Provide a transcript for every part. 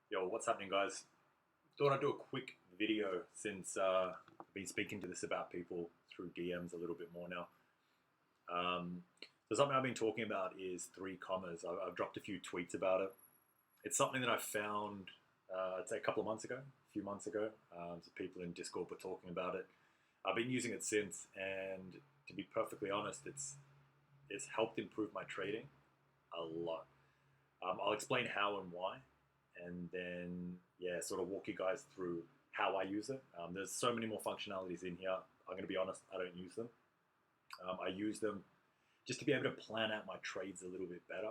Yo, what's happening, guys? Thought I'd do a quick video since I've been speaking to this about people through DMs a little bit more now. So something I've been talking about is 3Commas. I've dropped a few tweets about it. It's something that I found, I'd say a couple of months ago, a few months ago. So people in Discord were talking about it. I've been using it since, and to be perfectly honest, it's helped improve my trading a lot. I'll explain how and why, and then yeah, sort of walk you guys through how I use it. There's so many more functionalities in here. I'm going to be honest, I don't use them. I use them just to be able to plan out my trades a little bit better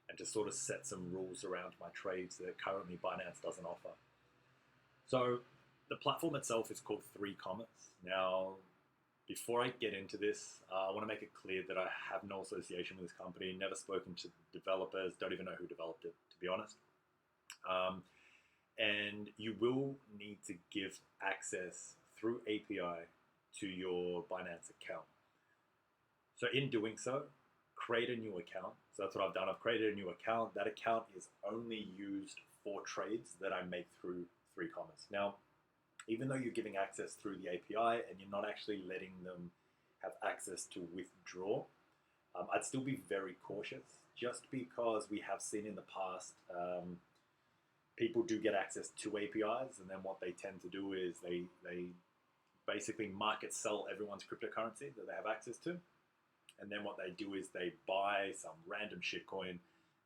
and to sort of set some rules around my trades that currently Binance doesn't offer. So the platform itself is called 3Commas. Now, before I get into this, I want to make it clear that I have no association with this company, never spoken to developers, don't even know who developed it, to be honest. And you will need to give access through API to your Binance account. So in doing so, create a new account. So that's what I've done. I've created a new account. That account is only used for trades that I make through 3Commas. Now, even though you're giving access through the API and you're not actually letting them have access to withdraw, I'd still be very cautious, just because we have seen in the past people do get access to APIs, and then what they tend to do is they basically market sell everyone's cryptocurrency that they have access to, and then what they do is they buy some random shitcoin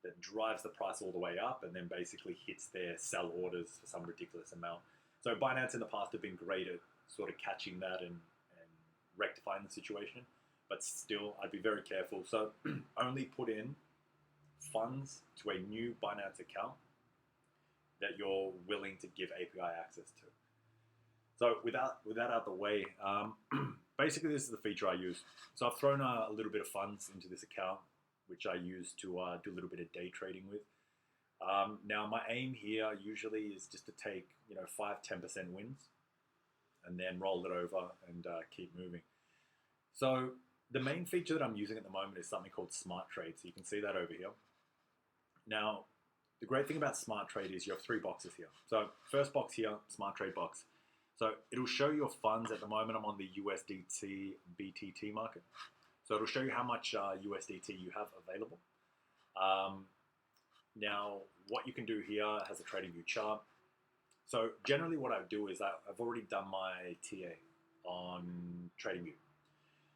that drives the price all the way up, and then basically hits their sell orders for some ridiculous amount. So Binance in the past have been great at sort of catching that and rectifying the situation, but still I'd be very careful. So only put in funds to a new Binance account that you're willing to give API access to. So with that out the way, basically this is the feature I use. So I've thrown a little bit of funds into this account, which I use to do a little bit of day trading with. Now my aim here usually is just to take 5-10% wins and then roll it over and keep moving. So the main feature that I'm using at the moment is something called Smart Trade. So you can see that over here. Now, the great thing about Smart Trade is you have 3 boxes here. So first box here, Smart Trade box. So it'll show your funds. At the moment I'm on the USDT BTT market. So it'll show you how much USDT you have available. Now what you can do here has a trading view chart. So generally what I do is I've already done my TA on TradingView.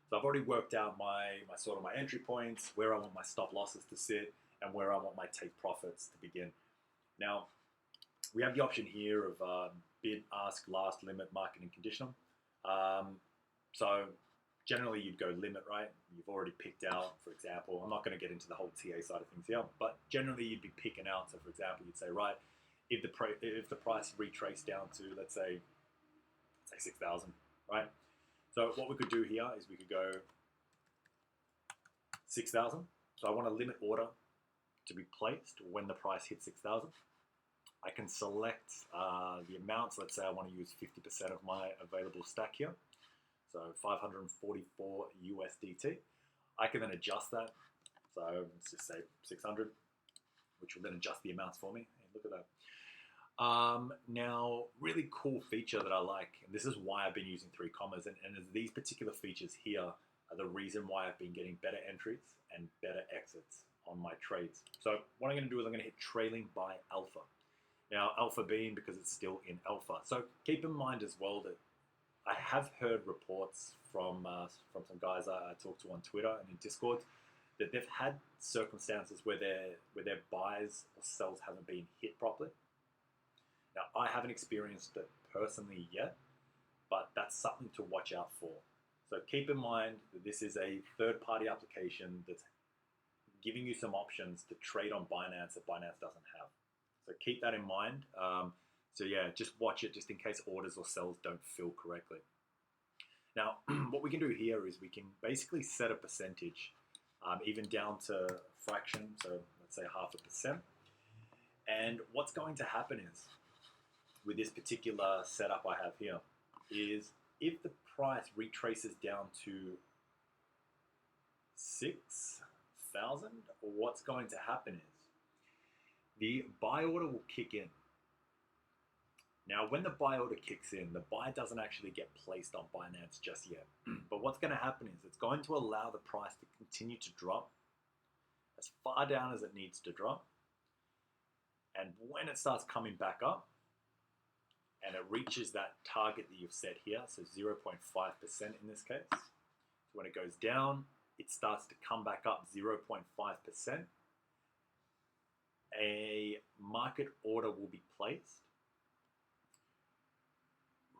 So I've already worked out my sort of my entry points, where I want my stop losses to sit, and where I want my take profits to begin. Now, we have the option here of bid, ask, last, limit, market, and conditional. So generally you'd go limit, right? You've already picked out, for example, I'm not going to get into the whole TA side of things here, but generally you'd be picking out. So for example, you'd say, right, if the price retraced down to, let's say 6,000, right? So what we could do here is we could go 6,000. So I want a limit order to be placed when the price hits 6,000. I can select the amounts. Let's say I want to use 50% of my available stack here. So 544 USDT. I can then adjust that. So let's just say 600, which will then adjust the amounts for me. Hey, look at that. Now, really cool feature that I like, and this is why I've been using 3Commas, and these particular features here are the reason why I've been getting better entries and better exits on my trades. So what I'm going to do is I'm going to hit trailing by alpha. Now, alpha being because it's still in alpha. So keep in mind as well that I have heard reports from some guys I talk to on Twitter and in Discord that they've had circumstances where their buys or sells haven't been hit properly. Now, I haven't experienced it personally yet, but that's something to watch out for. So keep in mind that this is a third-party application that's giving you some options to trade on Binance that Binance doesn't have. So keep that in mind. So yeah, just watch it just in case orders or sells don't fill correctly. Now, what we can do here is we can basically set a percentage, even down to fraction, so let's say 0.5%. And what's going to happen is, with this particular setup I have here, is if the price retraces down to 6,000, what's going to happen is the buy order will kick in. Now, when the buy order kicks in, the buy doesn't actually get placed on Binance just yet. But what's going to happen is it's going to allow the price to continue to drop as far down as it needs to drop. And when it starts coming back up and it reaches that target that you've set here, so 0.5% in this case, so when it goes down, it starts to come back up 0.5%. A market order will be placed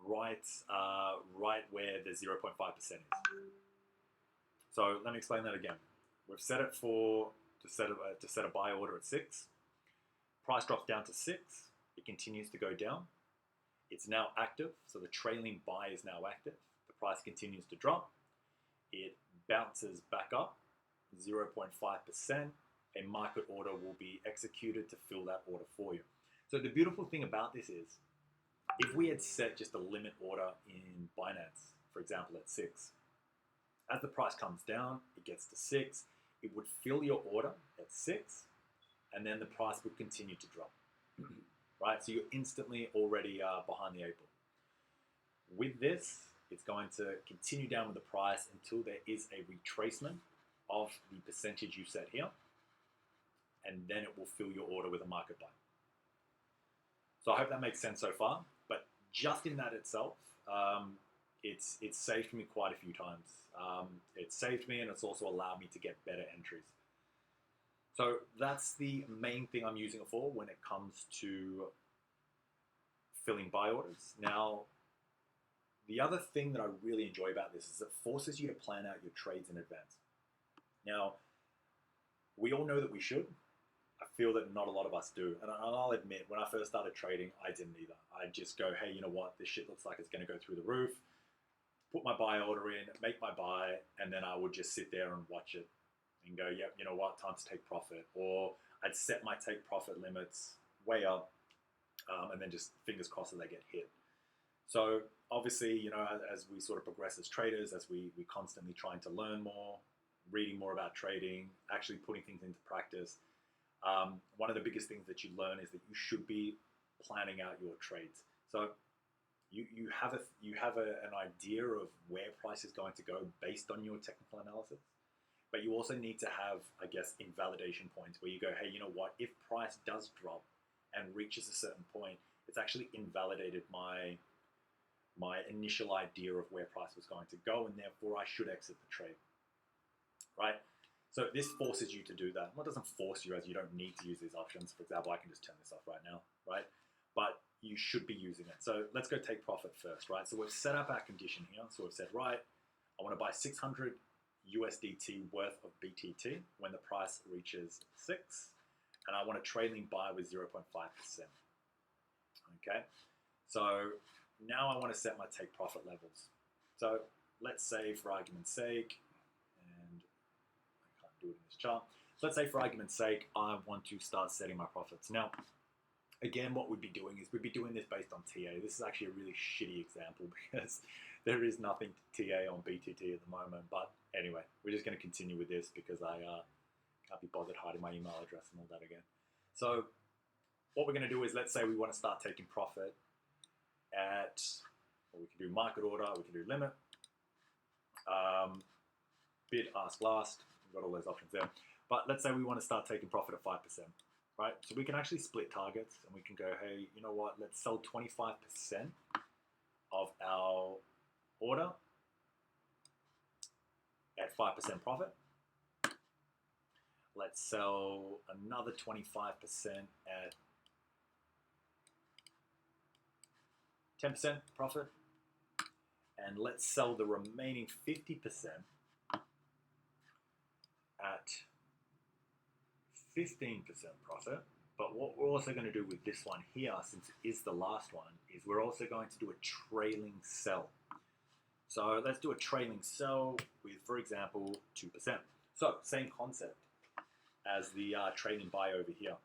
right where the 0.5% is. So let me explain that again. We've set it to set a buy order at 6. Price drops down to 6. It continues to go down. It's now active, so the trailing buy is now active. The price continues to drop. It bounces back up 0.5%. A market order will be executed to fill that order for you. So the beautiful thing about this is, if we had set just a limit order in Binance, for example, at 6, as the price comes down, it gets to 6, it would fill your order at 6, and then the price would continue to drop. Right? So you're instantly already behind the 8 ball. With this, it's going to continue down with the price until there is a retracement of the percentage you set here, and then it will fill your order with a market buy. So I hope that makes sense so far, but just in that itself, it's saved me quite a few times. It's saved me, and it's also allowed me to get better entries. So that's the main thing I'm using it for when it comes to filling buy orders. Now, the other thing that I really enjoy about this is it forces you to plan out your trades in advance. Now, we all know that we should. I feel that not a lot of us do. And I'll admit, when I first started trading, I didn't either. I'd just go, hey, you know what? This shit looks like it's going to go through the roof. Put my buy order in, make my buy, and then I would just sit there and watch it and go, yep, you know what? Time to take profit. Or I'd set my take profit limits way up, and then just fingers crossed that they get hit. So obviously, you know, as we sort of progress as traders, as we constantly trying to learn more, reading more about trading, actually putting things into practice, one of the biggest things that you learn is that you should be planning out your trades. So you have an idea of where price is going to go based on your technical analysis, but you also need to have, I guess, invalidation points where you go, hey, you know what? If price does drop and reaches a certain point, it's actually invalidated my initial idea of where price was going to go, and therefore I should exit the trade, right? So this forces you to do that. Well, it doesn't force you, as you don't need to use these options. For example, I can just turn this off right now, right? But you should be using it. So let's go take profit first, right? So we've set up our condition here. So we've said, right, I want to buy 600 USDT worth of BTT when the price reaches 6, and I want a trailing buy with 0.5%. Okay, so now I want to set my take profit levels. So let's say, for argument's sake, and I can't do it in this chart. So let's say, for argument's sake, I want to start setting my profits. Now, again, what we'd be doing is we'd be doing this based on TA. This is actually a really shitty example because there is nothing TA on BTT at the moment. But anyway, we're just going to continue with this because I can't be bothered hiding my email address and all that again. So what we're going to do is, let's say we want to start taking profit at, well, we can do market order, we can do limit, bid, ask, last. We've got all those options there. But let's say we want to start taking profit at 5%, right? So we can actually split targets, and we can go, hey, you know what? Let's sell 25% of our order at 5% profit. Let's sell another 25% at 10% profit, and let's sell the remaining 50% at 15% profit. But what we're also going to do with this one here, since it is the last one, is we're also going to do a trailing sell. So let's do a trailing sell with, for example, 2%. So same concept as the trailing buy over here.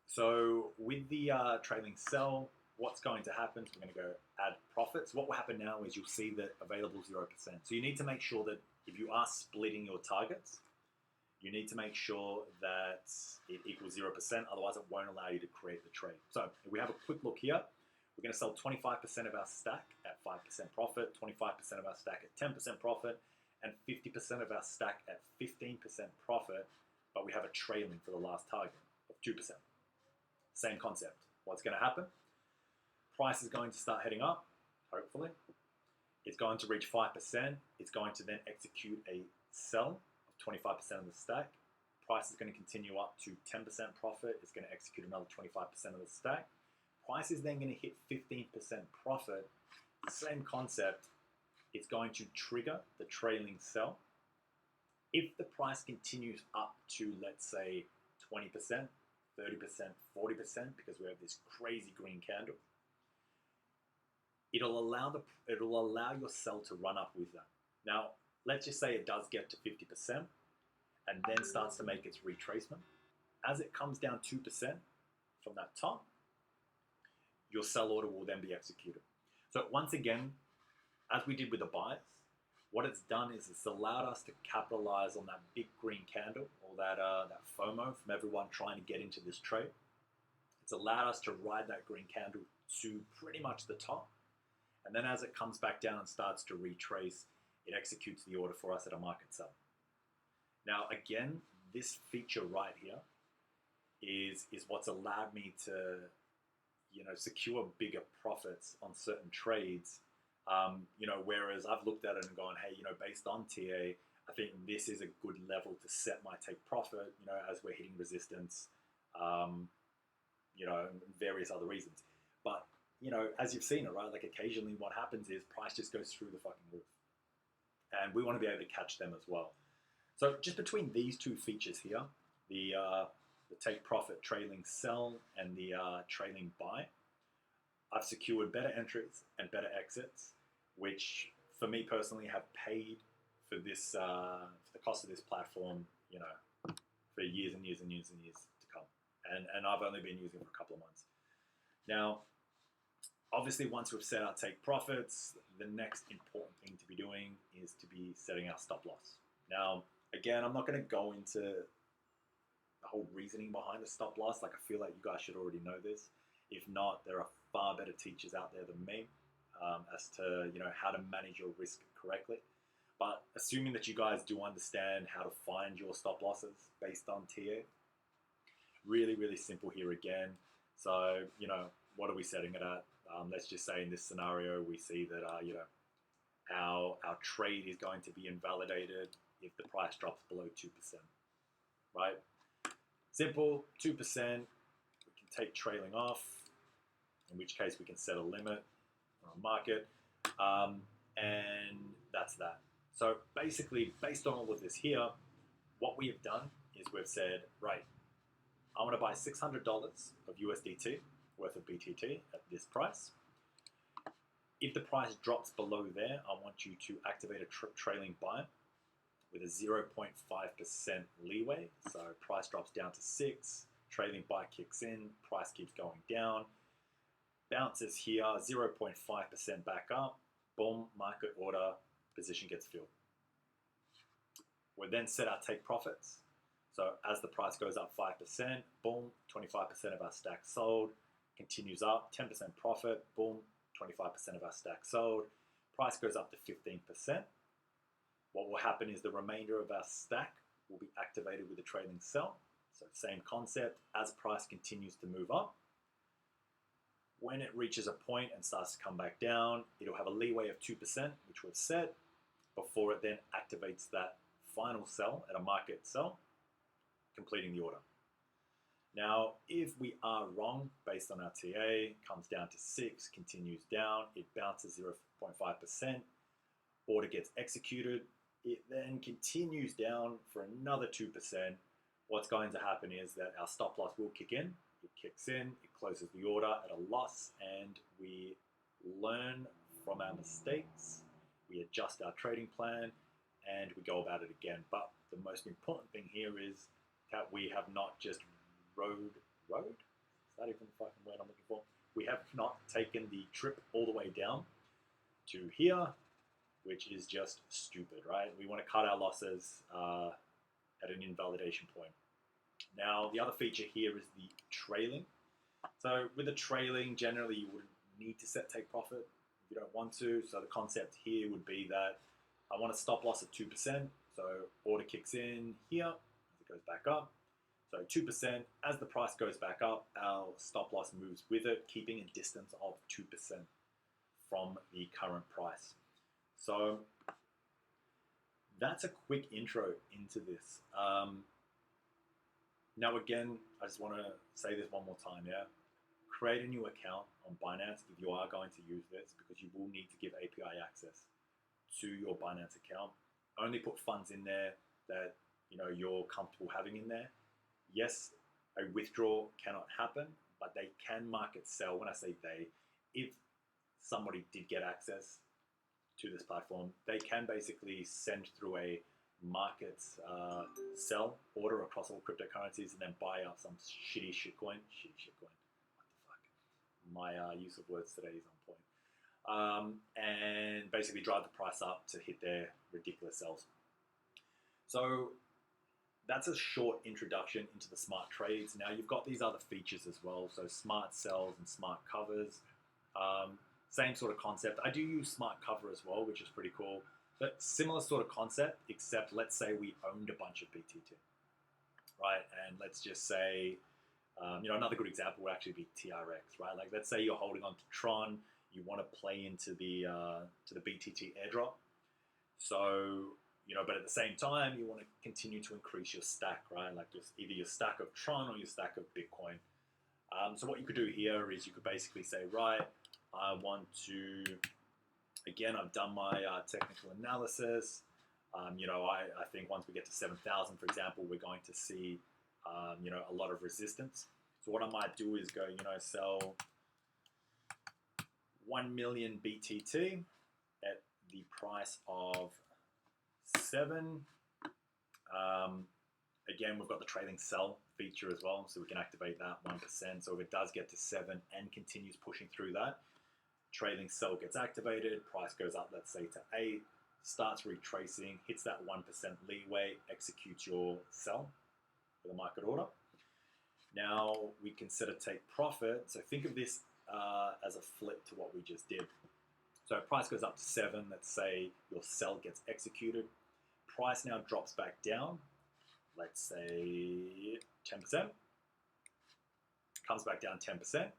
So with the trailing sell, what's going to happen is we're going to go add profits. What will happen now is you'll see that available 0%. So you need to make sure that if you are splitting your targets, you need to make sure that it equals 0%, otherwise it won't allow you to create the trade. So if we have a quick look here, We're going to sell 25% of our stack at 5% profit, 25% of our stack at 10% profit, and 50% of our stack at 15% profit, but we have a trailing for the last target of 2%. Same concept. What's going to happen? Price is going to start heading up, hopefully. It's going to reach 5%. It's going to then execute a sell of 25% of the stack. Price is going to continue up to 10% profit. It's going to execute another 25% of the stack. Price is then going to hit 15% profit. Same concept. It's going to trigger the trailing sell. If the price continues up to, let's say, 20%, 30%, 40%, because we have this crazy green candle, it'll allow your sell to run up with that. Now, let's just say it does get to 50% and then starts to make its retracement. As it comes down 2% from that top, your sell order will then be executed. So once again, as we did with the buys, what it's done is it's allowed us to capitalize on that big green candle, or that FOMO from everyone trying to get into this trade. It's allowed us to ride that green candle to pretty much the top. And then as it comes back down and starts to retrace, it executes the order for us at a market sell. Now, again, this feature right here is what's allowed me to, secure bigger profits on certain trades. Whereas I've looked at it and gone, hey, based on TA, I think this is a good level to set my take profit, as we're hitting resistance, and various other reasons. But, as you've seen it, right, like occasionally what happens is price just goes through the fucking roof. And we want to be able to catch them as well. So just between these two features here, the take profit trailing sell and the trailing buy, I've secured better entries and better exits, which for me personally have paid for this, for the cost of this platform, for years and years and years and years to come. And I've only been using it for a couple of months. Now, obviously, once we've set our take profits, the next important thing to be doing is to be setting our stop loss. Now, again, I'm not going to go into the whole reasoning behind the stop loss. Like, I feel like you guys should already know this. If not, there are far better teachers out there than me as to how to manage your risk correctly. But assuming that you guys do understand how to find your stop losses based on TA, really, really simple here again. So, what are we setting it at? Let's just say in this scenario, we see that our trade is going to be invalidated if the price drops below 2%, right? Simple, 2%, we can take trailing off, in which case we can set a limit on a market, and that's that. So basically, based on all of this here, what we have done is we've said, right, I want to buy $600 of USDT worth of BTT at this price. If the price drops below there, I want you to activate a trailing buy with a 0.5% leeway. So price drops down to 6, trailing buy kicks in, price keeps going down, bounces here, 0.5% back up, boom, market order, position gets filled. We then set our take profits. So as the price goes up 5%, boom, 25% of our stack sold, continues up, 10% profit, boom, 25% of our stack sold, price goes up to 15%. What will happen is the remainder of our stack will be activated with a trailing sell. So same concept, as price continues to move up, when it reaches a point and starts to come back down, it'll have a leeway of 2%, which we've set, before it then activates that final sell at a market sell, completing the order. Now, if we are wrong based on our TA, comes down to 6, continues down, it bounces 0.5%, order gets executed, it then continues down for another 2%. What's going to happen is that our stop loss will kick in, it kicks in, it closes the order at a loss, and we learn from our mistakes, we adjust our trading plan, and we go about it again. But the most important thing here is that we have not just rode? Is that even the fucking word I'm looking for? We have not taken the trip all the way down to here, which is just stupid, right? We want to cut our losses at an invalidation point. Now, the other feature here is the trailing. So with the trailing, generally you would need to set take profit if you don't want to. So the concept here would be that I want a stop loss of 2%. So order kicks in here as it goes back up. So 2%, as the price goes back up, our stop loss moves with it, keeping a distance of 2% from the current price. So that's a quick intro into this. Now again, I just want to say this one more time, yeah? Create a new account on Binance if you are going to use this, because you will need to give API access to your Binance account. Only put funds in there that you're comfortable having in there. Yes, a withdrawal cannot happen, but they can market sell. When I say they, if somebody did get access to this platform, they can basically send through a market sell order across all cryptocurrencies and then buy up some shitty shitcoin. What the fuck? My use of words today is on point. And basically drive the price up to hit their ridiculous sells. So that's a short introduction into the smart trades. Now you've got these other features as well. So smart sells and smart covers. Same sort of concept. I do use smart cover as well, which is pretty cool. But similar sort of concept, except let's say we owned a bunch of BTT, right? And let's just say, another good example would actually be TRX, right? Like let's say you're holding on to Tron, you want to play into the BTT airdrop. So, but at the same time, you want to continue to increase your stack, right? Like either your stack of Tron or your stack of Bitcoin. So what you could do here is you could basically say, right, I want to, again, I've done my technical analysis. I think once we get to 7,000, for example, we're going to see, a lot of resistance. So what I might do is go, sell 1 million BTT at the price of 7. Again, we've got the trailing sell feature as well, so we can activate that 1%. So if it does get to 7 and continues pushing through that, trailing sell gets activated, price goes up, let's say to 8, starts retracing, hits that 1% leeway, executes your sell for the market order. Now we can set a take profit. So think of this as a flip to what we just did. So price goes up to 7, let's say your sell gets executed. Price now drops back down, let's say 10%, comes back down 10%.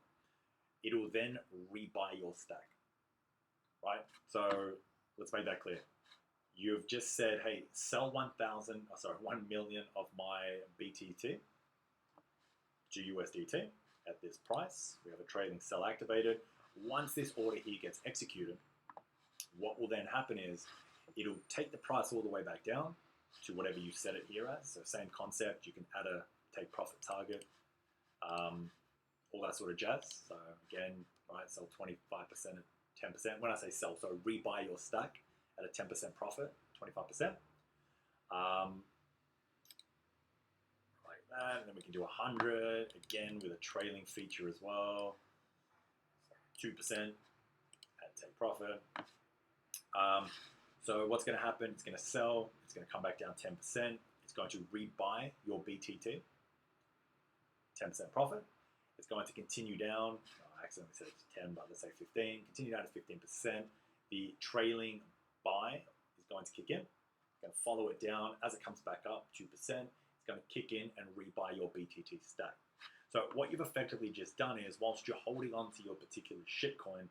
It'll then rebuy your stack, right? So let's make that clear. You've just said, hey, sell 1 million of my BTT to USDT at this price. We have a trailing sell activated. Once this order here gets executed, what will then happen is it'll take the price all the way back down to whatever you set it here as. So same concept, you can add a take profit target, all that sort of jazz. So again, right, sell 25% at 10%. When I say sell, so rebuy your stack at a 10% profit, 25%. Like that, and then we can do 100, again with a trailing feature as well. 2% at take profit. So what's going to happen, it's going to sell, it's going to come back down 10%, it's going to rebuy your BTT, 10% profit. It's going to continue down, I accidentally said it's 10, but let's say 15, continue down to 15%. The trailing buy is going to kick in, it's going to follow it down. As it comes back up 2%, it's going to kick in and rebuy your BTT stack. So what you've effectively just done is, whilst you're holding on to your particular shitcoin,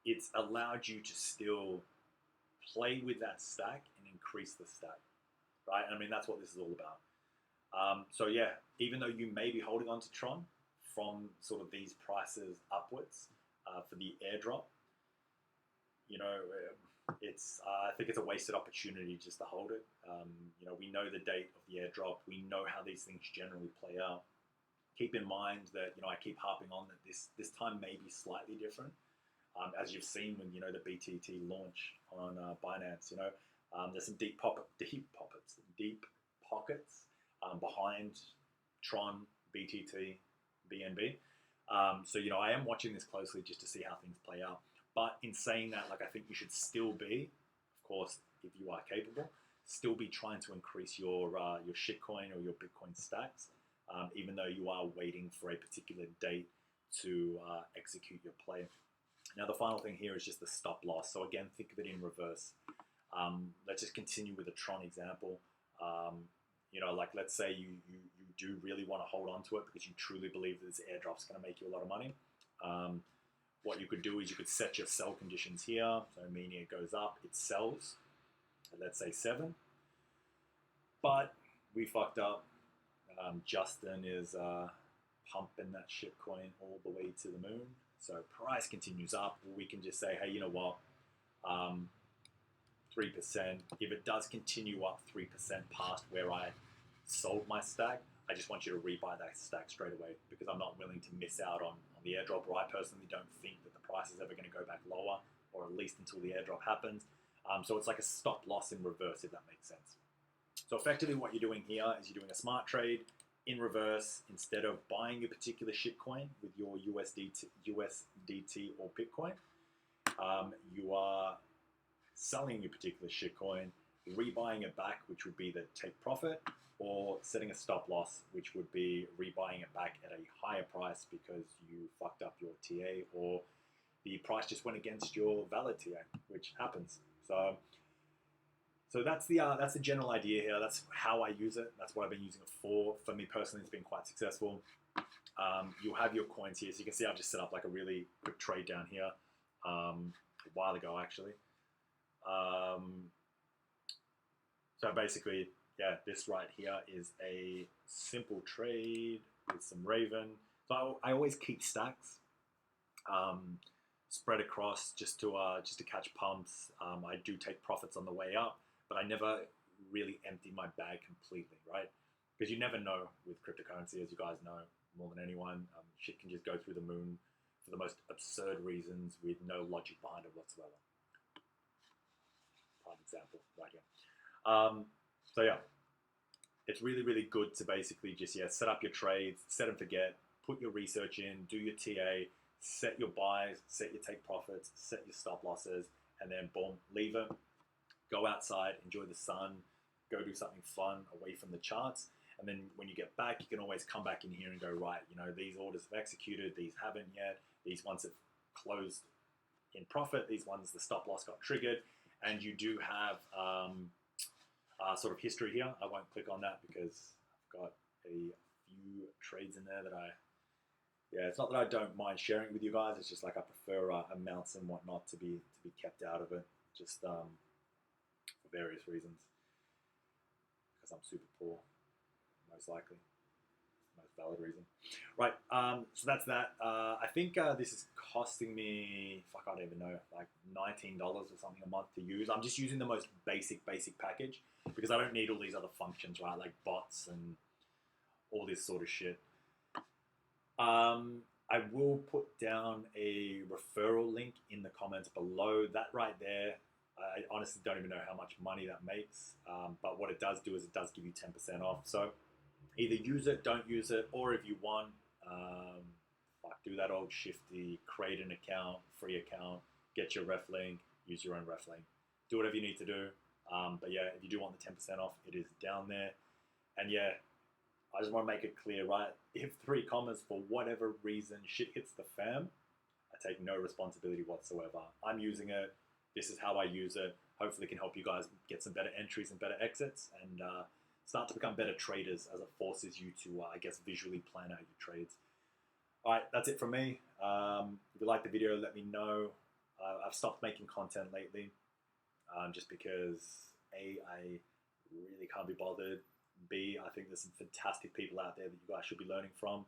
it's allowed you to still play with that stack and increase the stack, right? I mean, that's what this is all about. So yeah, even though you may be holding on to Tron from sort of these prices upwards for the airdrop, it's I think it's a wasted opportunity just to hold it. We know the date of the airdrop. We know how these things generally play out. Keep in mind that, I keep harping on that this time may be slightly different. As you've seen when, the BTT launch on Binance, there's some deep pockets behind Tron, BTT, BNB. So, I am watching this closely just to see how things play out. But in saying that, I think you should still be, of course, if you are capable, still be trying to increase your shitcoin or your Bitcoin stacks, even though you are waiting for a particular date to execute your play. Now the final thing here is just the stop loss. So again, think of it in reverse. Let's just continue with the Tron example. Like let's say you do really want to hold on to it because you truly believe that this airdrop's going to make you a lot of money. What you could do is you could set your sell conditions here. So meaning it goes up, it sells, let's say 7. But we fucked up. Justin is pumping that shitcoin all the way to the moon. So price continues up. We can just say, hey, you know what? 3%. If it does continue up 3% past where I sold my stack, I just want you to rebuy that stack straight away because I'm not willing to miss out on the airdrop, or I personally don't think that the price is ever going to go back lower, or at least until the airdrop happens. So it's like a stop loss in reverse, if that makes sense. So effectively what you're doing here is you're doing a smart trade in reverse. Instead of buying a particular shitcoin with your USDT or Bitcoin, you are selling your particular shitcoin, rebuying it back, which would be the take profit, or setting a stop loss, which would be rebuying it back at a higher price because you fucked up your TA, or the price just went against your valid TA, which happens. So that's the general idea here. That's how I use it. That's what I've been using it for. For me personally, it's been quite successful. You'll have your coins here. So you can see I've just set up like a really quick trade down here a while ago, actually. So basically, yeah, this right here is a simple trade with some Raven. So I always keep stacks spread across just to catch pumps. I do take profits on the way up, but I never really empty my bag completely, right? Because you never know with cryptocurrency, as you guys know more than anyone. Shit can just go through the moon for the most absurd reasons with no logic behind it whatsoever. Prime example right here. So yeah, it's really, really good to basically just, set up your trades, set and forget, put your research in, do your TA, set your buys, set your take profits, set your stop losses, and then boom, leave it, go outside, enjoy the sun, go do something fun away from the charts. And then when you get back, you can always come back in here and go, right, these orders have executed, these haven't yet, these ones have closed in profit, these ones, the stop loss got triggered, and you do have sort of history here. I won't click on that because I've got a few trades in there that it's not that I don't mind sharing with you guys, it's just like I prefer amounts and whatnot to be kept out of it, just for various reasons, because I'm super poor, most likely. Most valid reason. Right, so that's that. I think this is costing me, fuck, I don't even know, like $19 or something a month to use. I'm just using the most basic package because I don't need all these other functions, right, like bots and all this sort of shit. I will put down a referral link in the comments below. That right there, I honestly don't even know how much money that makes, but what it does do is it does give you 10% off. So either use it, don't use it, or if you want, do that old shifty, create an account, free account, get your ref link, use your own ref link. Do whatever you need to do. But yeah, if you do want the 10% off, it is down there. And yeah, I just want to make it clear, right? If 3Commas, for whatever reason, shit hits the fan, I take no responsibility whatsoever. I'm using it. This is how I use it. Hopefully it can help you guys get some better entries and better exits and start to become better traders as it forces you to, visually plan out your trades. All right, that's it from me. If you like the video, let me know. I've stopped making content lately just because A, I really can't be bothered. B, I think there's some fantastic people out there that you guys should be learning from,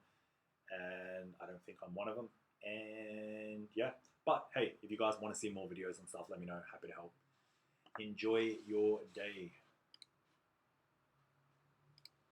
and I don't think I'm one of them. And yeah, but hey, if you guys want to see more videos and stuff, let me know. Happy to help. Enjoy your day.